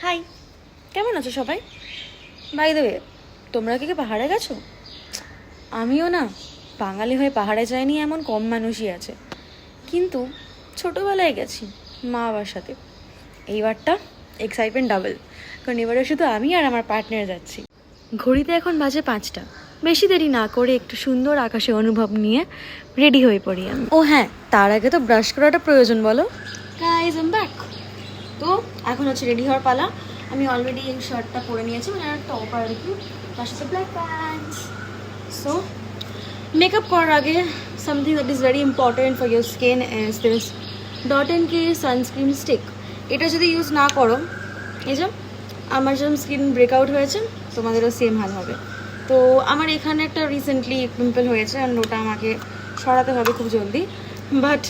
High, কেমন আছো সবাই? বাই দ্য ওয়ে, তোমরা কি পাহাড়ে গেছো? আমিও না, বাঙালি হয়ে পাহাড়ে যাইনি এমন কম মানুষই আছে। কিন্তু ছোটোবেলায় গেছি মা বাবার সাথে। এইবারটা এক্সাইটমেন্ট ডাবল, কারণ এবারে শুধু আমি আর আমার পার্টনার যাচ্ছি। ঘড়িতে এখন বাজে 5টা। বেশি দেরি না করে একটু সুন্দর আকাশে অনুভব নিয়ে রেডি হয়ে পড়ি আমি। ও হ্যাঁ, তার আগে তো ব্রাশ করাটা প্রয়োজন, বলো। Guys I am back. তো এখন হচ্ছে রেডি হওয়ার পালা। আমি অলরেডি এই শার্টটা পরে নিয়েছি, মানে আর টপ আর কি, তার সাথে ব্ল্যাক প্যান্টস। সো মেকআপ করার আগে something that is very important for your skin is this ডট&k সানস্ক্রিন স্টিক। এটা যদি ইউজ না করো, এই যে আমার যেরকম স্কিন ব্রেকআউট হয়েছে, তোমাদেরও সেম হাল হবে। তো আমার এখানে একটা রিসেন্টলি পিম্পল হয়েছে, অ্যান্ড ওটা আমাকে সরাতে হবে খুব জলদি, বাট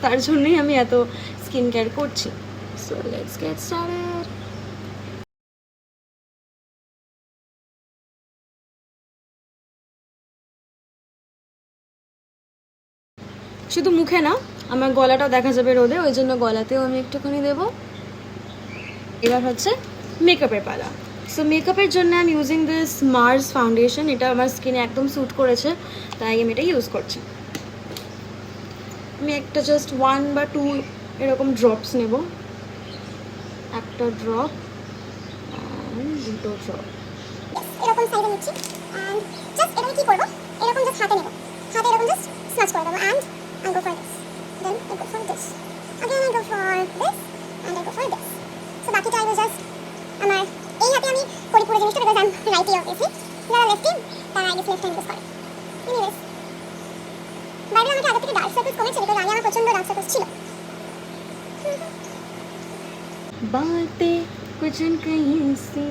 তার জন্যই আমি এত স্কিন কেয়ার করছি। So let's get started. শুধু মুখে না, আমার গলাটাও দেখা যাবে রোদে, ওই জন্য গলাতেও আমি একটুখানি দেবো। এবার হচ্ছে মেকআপের পালা। সো মেকআপের জন্য আমি ইউজিং দিস মার্স ফাউন্ডেশন। এটা আমার স্কিনে একদম স্যুট করেছে, তাই আমি এটা ইউজ করছি। আমি একটা জাস্ট 1 বা 2 এরকম ড্রপস নেব। একটা ড্রপ, দুটো ড্রপ, এরকম সাইজে নিচ্ছি। এন্ড জাস্ট এটা কি করব, এরকম জাস্ট হাতে নেব, হাতে এরকম জাস্ট স্ম্যাশ করে দেবো। And I go for this, then I go for this, again I go for this, and I go for this. So বাকিটা আই জাস্ট আমার এই হাতে আমি করি পুরো জিনিসটা, because I am righty obviously. যারা লেফটি তারা I guess left hand use করে। এনিওয়েজ, বাইরে আমাকে আগে থেকে ডার্ক সার্কেলস কমেছে, বিকজ আগে আমার প্রচন্ড ডার্ক সার্কেলস ছিল। बातें कुछ कहीं सी,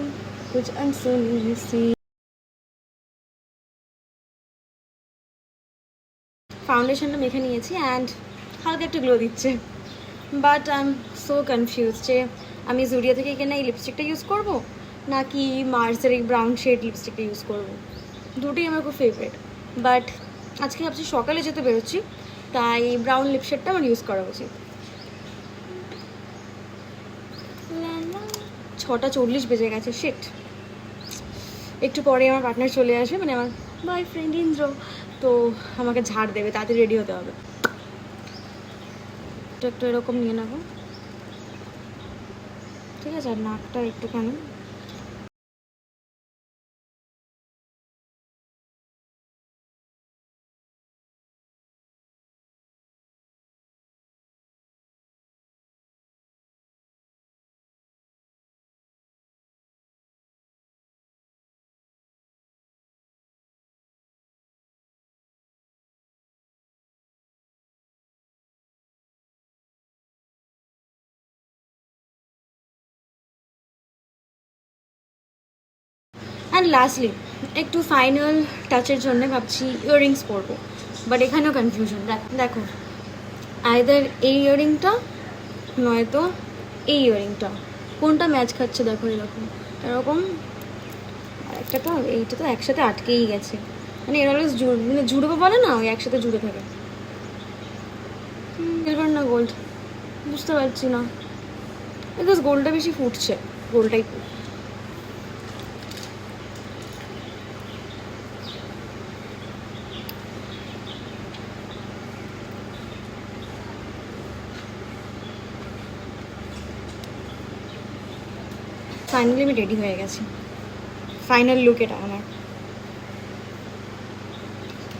कुछ अनसुनी सी। ফাউন্ডেশনটা মেখে নিয়েছি অ্যান্ড হালকা একটু গ্লো দিচ্ছে, but I am so confuse যে আমি জুডিও থেকে কেনা এই লিপস্টিকটা ইউজ করবো নাকি মার্সের এই ব্রাউন শেড লিপস্টিকটা ইউজ করবো। দুটোই আমার খুব ফেভারিট, বাট আজকে ভাবছি সকালে যেতে বেরোচ্ছি, তাই ব্রাউন লিপশেডটা আমার ইউজ করা উচিত। 6:40 বেজে গেছে, শিট। একটু পরে আমার পার্টনার চলে আসবে, মানে আমার বয়ফ্রেন্ড ইন্দ্র, তো আমাকে ঝাড় দেবে, তাড়াতাড়ি রেডি হতে হবে। তো একটু এরকম নিয়ে নেবো, ঠিক আছে। আর নাকটা একটুখানি অ্যান্ড লাস্টলি একটু ফাইনাল টাচের জন্য ভাবছি ইয়াররিংস পরবো, বাট এখানেও কনফিউশন। দেখো, আইদার এই ইয়াররিংটা নয়তো এই ইয়াররিংটা, কোনটা ম্যাচ খাচ্ছে দেখো। এরকম এরকম একটা, তো এইটা তো একসাথে আটকেই গেছে, মানে এর অলওয়েজ মানে জুড়বে বলে না, ওই একসাথে জুড়ে থাকে। সিলভার না গোল্ড বুঝতে পারছি না, বিকজ গোল্ডটা বেশি ফুটছে, গোল্ডটাই ফাইনালি আমি রেডি হয়ে গেছি। ফাইনাল লুক এটা আমার।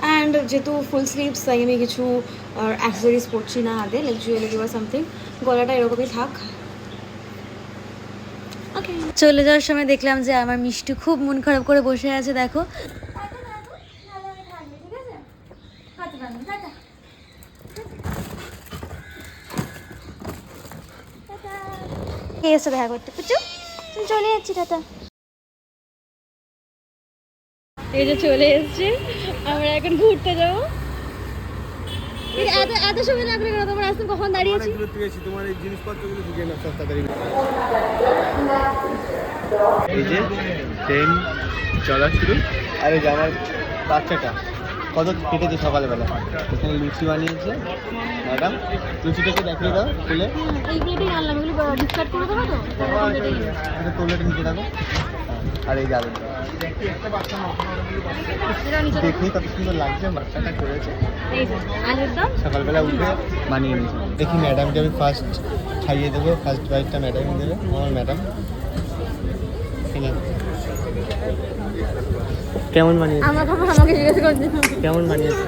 অ্যান্ড যেহেতু ফুল স্লিভস, তাই আমি কিছু অ্যাক্সেসরিজ পরছি না হাতে, লাইক জুয়েলারি বা সামথিং। গলাটা এরকমই থাক। ওকে, চলে যাওয়ার সময় দেখলাম যে আমার মিষ্টি খুব মন খারাপ করে বসে আছে, দেখো। এসে দেখা করতে পুচু, চলে যাচ্ছি, টাটা। এই যে চলে এসছি, আমরা এখন ঘুরতে যাবো। এত এত সময় লাগবে কেন? তোমার আসতে কখন দাঁড়িয়েছি? তোমার এই জিনিসপত্রগুলো ঢুকে না সস্তাকারী। এই যে ট্রেন চলা শুরু। আরে যে আমার বাচ্চাটা কত কেটেছে সকালবেলা। এখানে লুচি বানিয়েছে ম্যাডাম, লুচিটাকে দেখিয়ে দাও খুলে। এই প্লেটেই আনলাম, এগুলো ডিসকার্ড করে দেবো তো এটা তোলেটা নিচে রাখো। আর এই যাবে দেখি কত সুন্দর লাগছে, বাচ্চাটা করেছে এই যে আলুর দম। সকালবেলা উঠে বানিয়ে নিয়েছি। দেখি ম্যাডামকে আমি ফার্স্ট খাইয়ে দেবো, ফার্স্ট বাইটটা ম্যাডামই দেবে। আমার ম্যাডাম কেমন বানিয়েছে? আমাকে জিজ্ঞেস করছি কেমন বানিয়েছে?